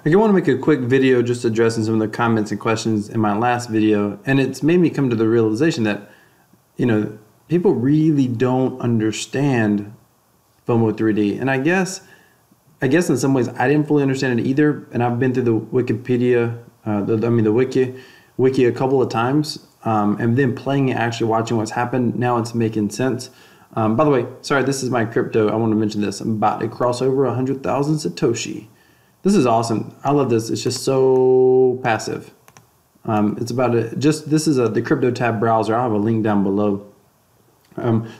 I want to make a quick video just addressing some of the comments and questions in my last video, and it's made me come to the realization that, people really don't understand FOMO 3D. And I guess in some ways I didn't fully understand it either, and I've been through the Wikipedia, the wiki a couple of times, and then playing it, actually watching what's happened. Now it's making sense. By the way, sorry, this is my crypto. I want to mention this. I'm about to cross over 100,000 Satoshi. This is awesome. I love this. It's just so passive. It's about this is the crypto tab browser. I'll have a link down below.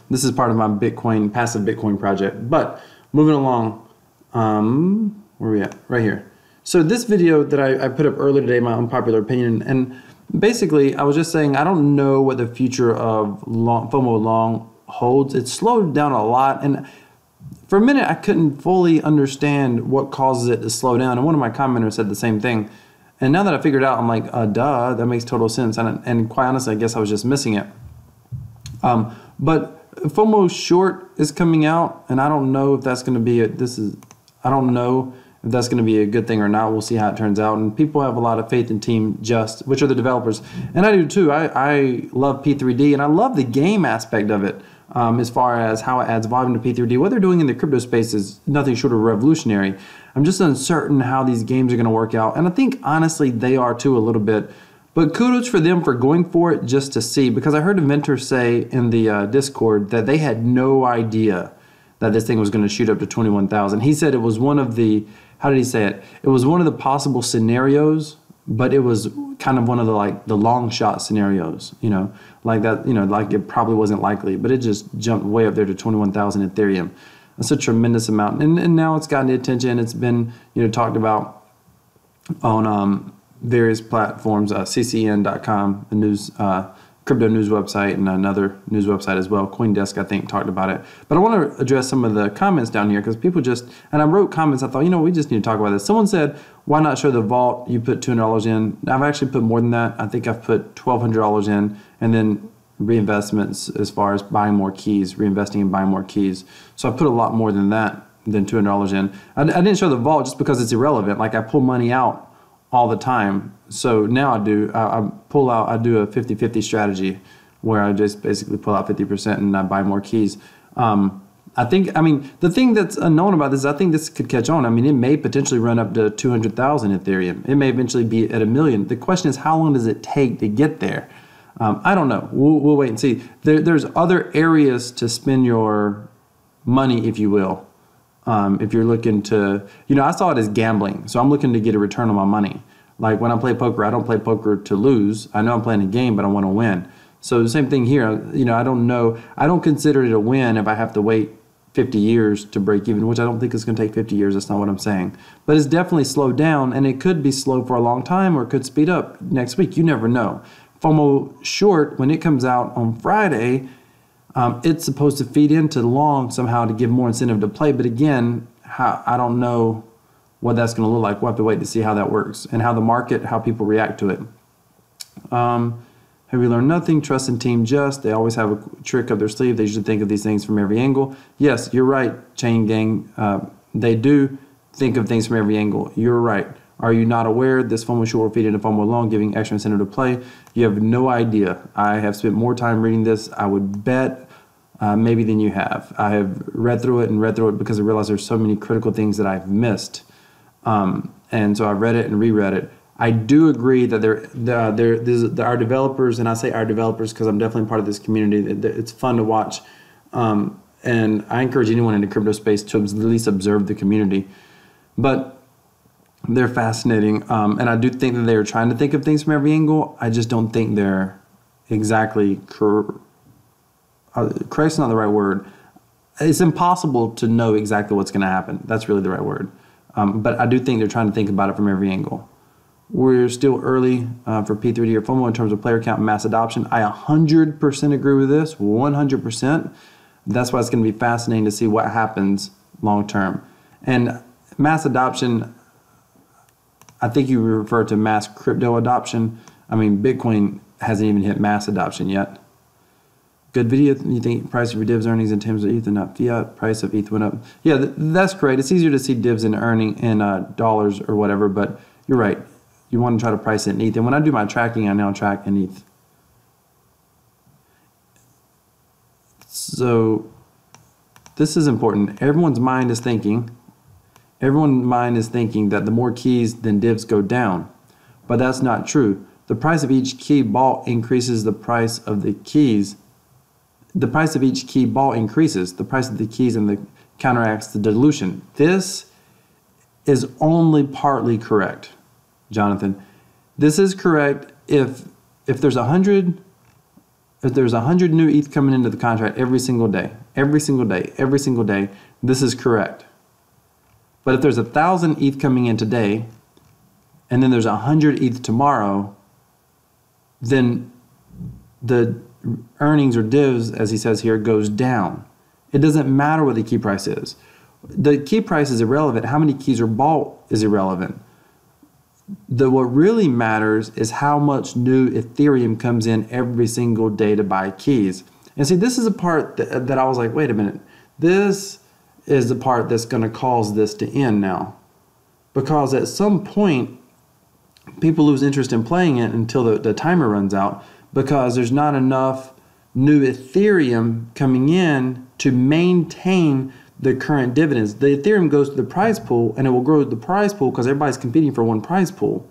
This is part of my passive Bitcoin project. But moving along, where are we at? Right here. So this video that I put up earlier today, my unpopular opinion, and basically I was just saying I don't know what the future of FOMO long holds. It's slowed down a lot, and for a minute I couldn't fully understand what causes it to slow down, and one of my commenters said the same thing. And now that I figured it out, I'm like, duh, that makes total sense. And quite honestly, I guess I was just missing it. But FOMO short is coming out, and I don't know if that's going to be I don't know if that's going to be a good thing or not. We'll see how it turns out. And people have a lot of faith in Team Just, which are the developers, and I do too. I love P3D, and I love the game aspect of it. As far as how it adds volume to P3D, what they're doing in the crypto space is nothing short of revolutionary. I'm just uncertain how these games are going to work out, and I think honestly they are too a little bit. But kudos for them for going for it just to see, because I heard Inventor say in the Discord that they had no idea that this thing was going to shoot up to 21,000. He said it was one of the, how did he say it? It was one of the possible scenarios, but it was kind of one of the long shot scenarios, like that, like it probably wasn't likely, but it just jumped way up there to 21,000 Ethereum. That's a tremendous amount. And now it's gotten the attention. It's been, talked about on various platforms, ccn.com, a news, crypto news website, and another news website as well. CoinDesk, I think, talked about it. But I want to address some of the comments down here, because people and I wrote comments, I thought, we just need to talk about this. Someone said, why not show the vault? You put $200 in. I've actually put more than that. I think I've put $1,200 in, and then reinvestments as far as buying more keys, reinvesting and buying more keys. So I put a lot more than that, than $200 in. I didn't show the vault just because it's irrelevant. Like, I pull money out all the time. So now I do a 50-50 strategy where I just basically pull out 50% and I buy more keys. The thing that's unknown about this is I think this could catch on. It may potentially run up to 200,000 Ethereum. It may eventually be at 1 million. The question is, how long does it take to get there? I don't know. We'll wait and see. There's other areas to spend your money, if you will. If you're looking to, I saw it as gambling. So I'm looking to get a return on my money. Like when I play poker, I don't play poker to lose. I know I'm playing a game, but I want to win. So the same thing here. I don't know. I don't consider it a win if I have to wait 50 years to break even, which I don't think it's going to take 50 years. That's not what I'm saying. But it's definitely slowed down, and it could be slow for a long time, or it could speed up next week. You never know. FOMO short, when it comes out on Friday, it's supposed to feed into long somehow to give more incentive to play. But again, I don't know what that's going to look like. We'll have to wait to see how that works and how people react to it. Have we learned nothing? Trust in Team Just. They always have a trick up their sleeve. They usually think of these things from every angle. Yes, you're right, Chain Gang. They do think of things from every angle. You're right. Are you not aware this FOMO short will feed into FOMO long, giving extra incentive to play? You have no idea. I have spent more time reading this, I would bet, maybe than you have. I have read through it because I realized there's so many critical things that I've missed. And so I read it and reread it. I do agree that our developers, and I say our developers because I'm definitely part of this community. It's fun to watch, and I encourage anyone in the crypto space to at least observe the community. But they're fascinating, and I do think that they are trying to think of things from every angle. I just don't think they're exactly correct's not the right word. It's impossible to know exactly what's going to happen. That's really the right word. But I do think they're trying to think about it from every angle. We're still early for P3D or FOMO in terms of player count and mass adoption. I 100% agree with this, 100%. That's why it's going to be fascinating to see what happens long term. And mass adoption, I think you refer to mass crypto adoption. Bitcoin hasn't even hit mass adoption yet. Good video. You think price of your divs earnings in terms of ETH and not fiat? Price of ETH went up. Yeah, that's great. It's easier to see divs in earning in dollars or whatever, but you're right. You want to try to price it in ETH. And when I do my tracking, I now track in ETH. So this is important. Everyone's mind is thinking that the more keys, then divs go down. But that's not true. The price of each key bought increases the price of the keys. The price of each key bought increases. The price of the keys and the counteracts the dilution. This is only partly correct, Jonathan. This is correct if there's 100 new ETH coming into the contract every single day, this is correct. But if there's 1,000 ETH coming in today, and then there's 100 ETH tomorrow, then the earnings or divs, as he says here, goes down. It doesn't matter what the key price is. The key price is irrelevant. How many keys are bought is irrelevant. What really matters is how much new Ethereum comes in every single day to buy keys. And see, this is a part that I was like, wait a minute. This is the part that's going to cause this to end now. Because at some point, people lose interest in playing it until the timer runs out, because there's not enough new Ethereum coming in to maintain the current dividends. The Ethereum goes to the prize pool, and it will grow the prize pool because everybody's competing for one prize pool.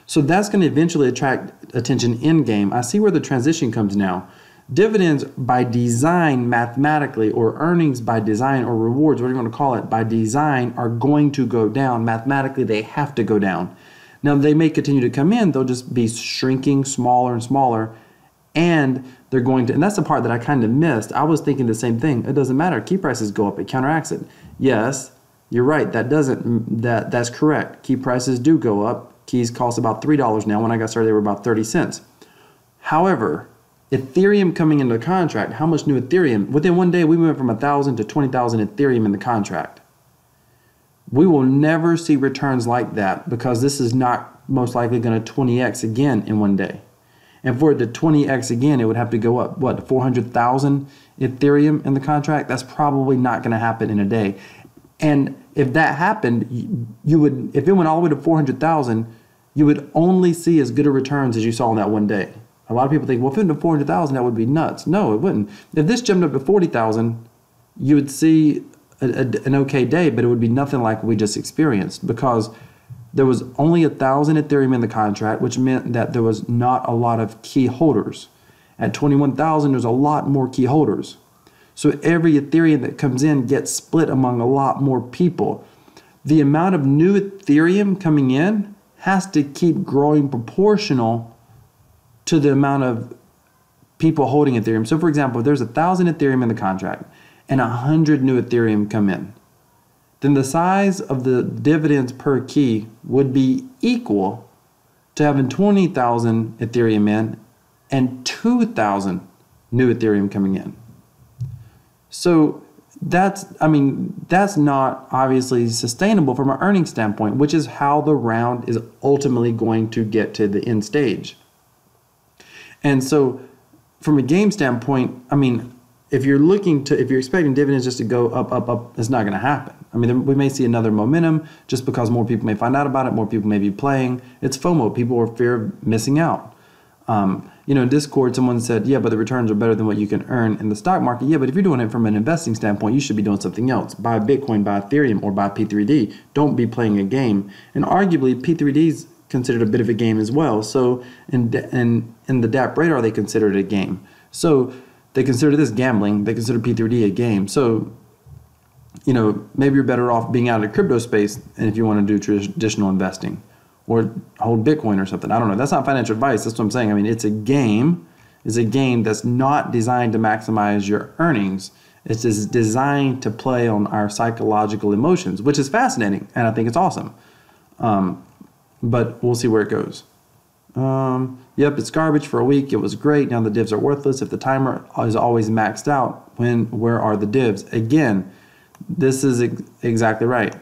So that's going to eventually attract attention in game. I see where the transition comes now. Dividends by design mathematically, or earnings by design, or rewards, whatever you want to call it, by design are going to go down. Mathematically, they have to go down. Now, they may continue to come in. They'll just be shrinking smaller and smaller. And they're going to, and that's the part that I kind of missed. I was thinking the same thing. It doesn't matter. Key prices go up. It counteracts it. Yes, you're right. That's correct. Key prices do go up. Keys cost about $3 now. When I got started, they were about 30 cents. However, Ethereum coming into the contract, how much new Ethereum? Within one day, we went from 1,000 to 20,000 Ethereum in the contract. We will never see returns like that, because this is not most likely going to 20x again in one day. And for it to 20x again, it would have to go up, what, 400,000 Ethereum in the contract? That's probably not going to happen in a day. And if that happened, you would, if it went all the way to 400,000, you would only see as good a returns as you saw in that one day. A lot of people think, well, if it went to 400,000, that would be nuts. No, it wouldn't. If this jumped up to 40,000, you would see an okay day, but it would be nothing like we just experienced, because there was only 1,000 Ethereum in the contract, which meant that there was not a lot of key holders. At 21,000, there's a lot more key holders. So every Ethereum that comes in gets split among a lot more people. The amount of new Ethereum coming in has to keep growing proportional to the amount of people holding Ethereum. So for example, if there's 1,000 Ethereum in the contract and 100 new Ethereum come in, then the size of the dividends per key would be equal to having 20,000 Ethereum in and 2,000 new Ethereum coming in. So that's not obviously sustainable from an earnings standpoint, which is how the round is ultimately going to get to the end stage. And so from a game standpoint, if you're expecting dividends just to go up, up, up, it's not going to happen. We may see another momentum just because more people may find out about it, more people may be playing. It's FOMO. People are fear of missing out. In Discord, someone said, yeah, but the returns are better than what you can earn in the stock market. Yeah, but if you're doing it from an investing standpoint, you should be doing something else. Buy Bitcoin, buy Ethereum, or buy P3D. Don't be playing a game. And arguably, P3D is considered a bit of a game as well. So in the DApp radar, they consider it a game. So they consider this gambling. They consider P3D a game. So, maybe you're better off being out of the crypto space, and if you want to do traditional investing or hold Bitcoin or something. I don't know. That's not financial advice. That's what I'm saying. It's a game. It's a game that's not designed to maximize your earnings. It's just designed to play on our psychological emotions, which is fascinating, and I think it's awesome. But we'll see where it goes. Yep, it's garbage for a week. It was great. Now the divs are worthless. If the timer is always maxed out, where are the divs? Again, this is exactly right.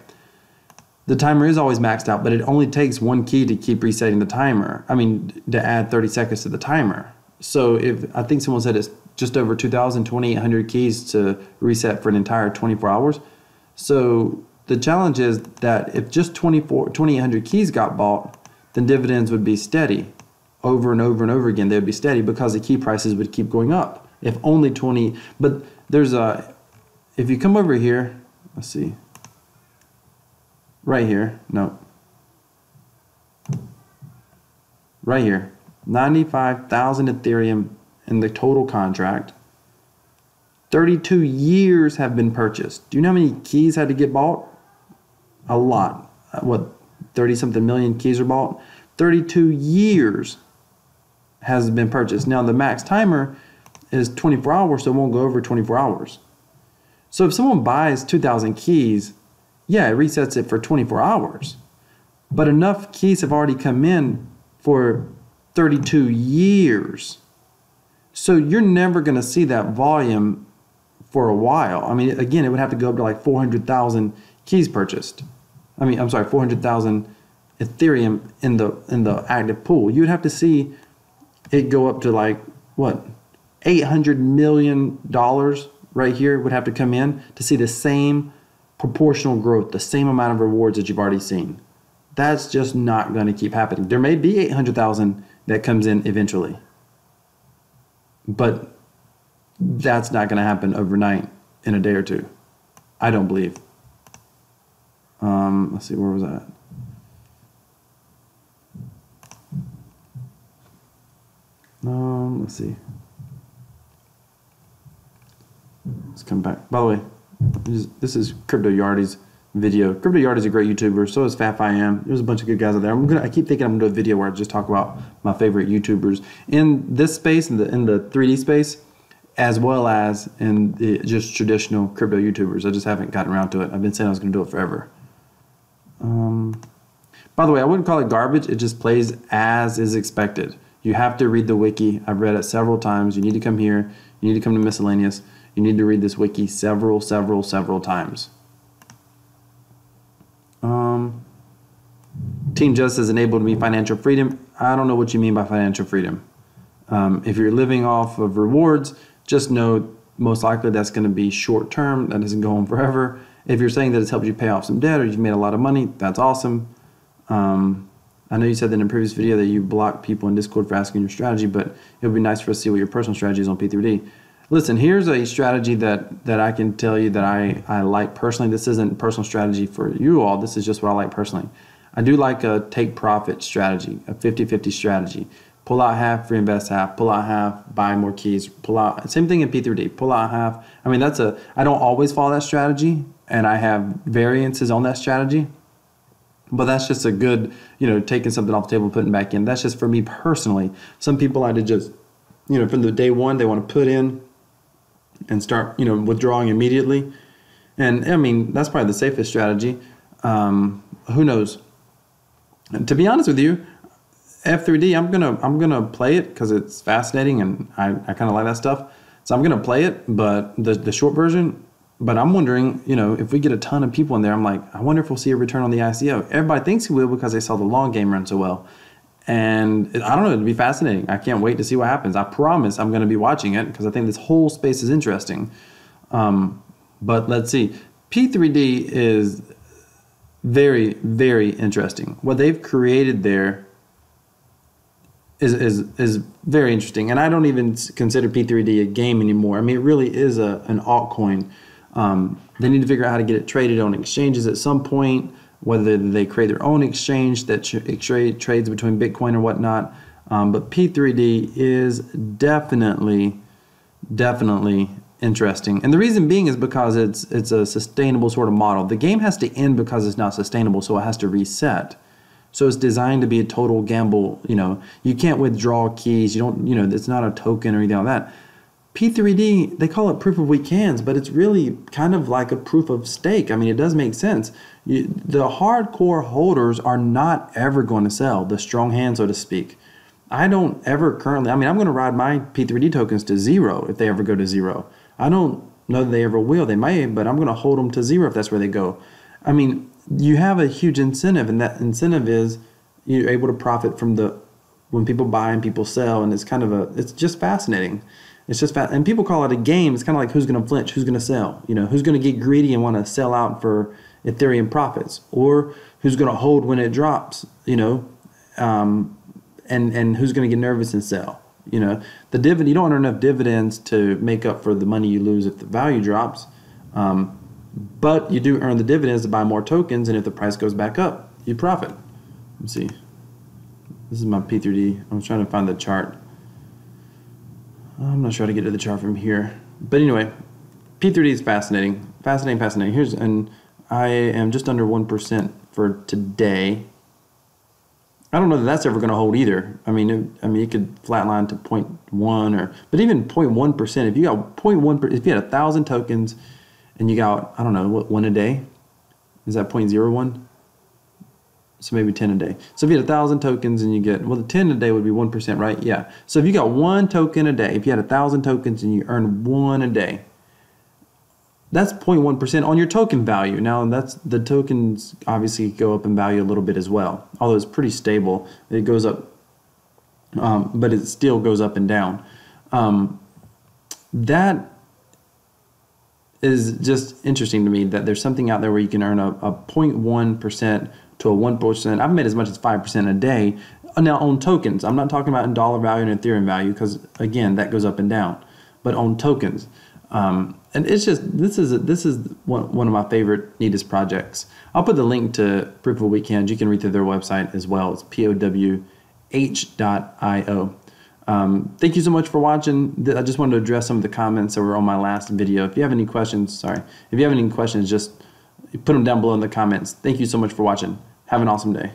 The timer is always maxed out, but it only takes one key to keep resetting the timer. To add 30 seconds to the timer. So I think someone said it's just over 2,800 keys to reset for an entire 24 hours. So the challenge is that if just 2,800 keys got bought, then dividends would be steady over and over and over again. They would be steady because the key prices would keep going up. If only 20, but there's a, if you come over here, let's see, right here, no, right here, 95,000 Ethereum in the total contract. 32 years have been purchased. Do you know how many keys had to get bought? A lot. What, 30 something million keys are bought? 32 years has been purchased. Now the max timer is 24 hours, so it won't go over 24 hours. So if someone buys 2,000 keys, yeah, it resets it for 24 hours. But enough keys have already come in for 32 years. So you're never going to see that volume for a while. I mean, again, it would have to go up to like 400,000 keys purchased. I mean, I'm sorry, 400,000 Ethereum in the active pool. You would have to see it go up to like, what, $800 million right here would have to come in to see the same proportional growth, the same amount of rewards that you've already seen. That's just not going to keep happening. There may be 800,000 that comes in eventually, but that's not going to happen overnight in a day or two. I don't believe. Let's see, where was that? Let's see. Let's come back. By the way, this is Crypto Yardy's video. Crypto Yardy's a great YouTuber. So is FatFiAm. There's a bunch of good guys out there. I keep thinking I'm gonna do a video where I just talk about my favorite YouTubers in this space, in the 3D space, as well as in the just traditional crypto YouTubers. I just haven't gotten around to it. I've been saying I was gonna do it forever. By the way, I wouldn't call it garbage. It just plays as is expected. You have to read the wiki. I've read it several times. You need to come here. You need to come to Miscellaneous. You need to read this wiki several times. Team Justice has enabled me financial freedom. I don't know what you mean by financial freedom. If you're living off of rewards, just know most likely that's going to be short term. That doesn't go on forever. If you're saying that it's helped you pay off some debt or you've made a lot of money, that's awesome. I know you said that in a previous video that you block people in Discord for asking your strategy, but it would be nice for us to see what your personal strategy is on P3D. Listen, here's a strategy that I can tell you that I like personally. This isn't personal strategy for you all. This is just what I like personally. I do like a take profit strategy, a 50-50 strategy. Pull out half, reinvest half, pull out half, buy more keys, pull out. Same thing in P3D, pull out half. I mean, I don't always follow that strategy, and I have variances on that strategy. But that's just a good, taking something off the table, putting back in. That's just for me personally. Some people like to just, from the day one, they want to put in and start, withdrawing immediately. And I mean, that's probably the safest strategy. Who knows? And to be honest with you, F3D, I'm gonna play it because it's fascinating and I kind of like that stuff. So I'm gonna play it, but the short version. But I'm wondering, if we get a ton of people in there, I'm like, I wonder if we'll see a return on the ICO. Everybody thinks we will because they saw the long game run so well. And I don't know, it'd be fascinating. I can't wait to see what happens. I promise I'm going to be watching it because I think this whole space is interesting. But let's see. P3D is very, very interesting. What they've created there is very interesting. And I don't even consider P3D a game anymore. I mean, it really is an altcoin. They need to figure out how to get it traded on exchanges at some point, whether they create their own exchange that trades between Bitcoin or whatnot. But P3D is definitely interesting. And the reason being is because it's a sustainable sort of model. The game has to end because it's not sustainable, so it has to reset. So it's designed to be a total gamble. You can't withdraw keys. You don't, it's not a token or anything like that. P3D, they call it proof of weak hands, but it's really kind of like a proof of stake. I mean, it does make sense. The hardcore holders are not ever going to sell, the strong hand, so to speak. I don't ever currently, I'm going to ride my P3D tokens to zero if they ever go to zero. I don't know that they ever will. They may, but I'm going to hold them to zero if that's where they go. I mean, you have a huge incentive, and that incentive is you're able to profit from when people buy and people sell, and it's just fascinating. It's just fast, and people call it a game. It's kind of like who's going to flinch, who's going to sell, who's going to get greedy and want to sell out for Ethereum profits, or who's going to hold when it drops, and who's going to get nervous and sell. The dividend, you don't earn enough dividends to make up for the money you lose if the value drops, but you do earn the dividends to buy more tokens, and if the price goes back up, you profit. Let me see. This is my P3D. I'm trying to find the chart. I'm not sure how to get to the chart from here. But anyway, P3D is fascinating. Fascinating. And I am just under 1% for today. I don't know that that's ever going to hold either. I mean, it could flatline to 0.1 but even 0.1%. If you got 0.1, if you had 1,000 tokens and you got, I don't know, one a day? Is that 0.01? So maybe 10 a day. So if you had 1,000 tokens and you get, the 10 a day would be 1%, right? Yeah. So if you got 1 token a day, if you had 1,000 tokens and you earn 1 a day, that's 0.1% on your token value. Now the tokens obviously go up in value a little bit as well, although it's pretty stable. It goes up, but it still goes up and down. That is just interesting to me, that there's something out there where you can earn a 0.1% to a 1%. I've made as much as 5% a day. Now on tokens, I'm not talking about in dollar value and Ethereum value, because again, that goes up and down, but on tokens. And it's just, this is one of my favorite, neatest projects. I'll put the link to Proof of a Weekend. You can read through their website as well. It's POWH.io. Thank you so much for watching. I just wanted to address some of the comments that were on my last video. If you have any questions, just put them down below in the comments. Thank you so much for watching. Have an awesome day.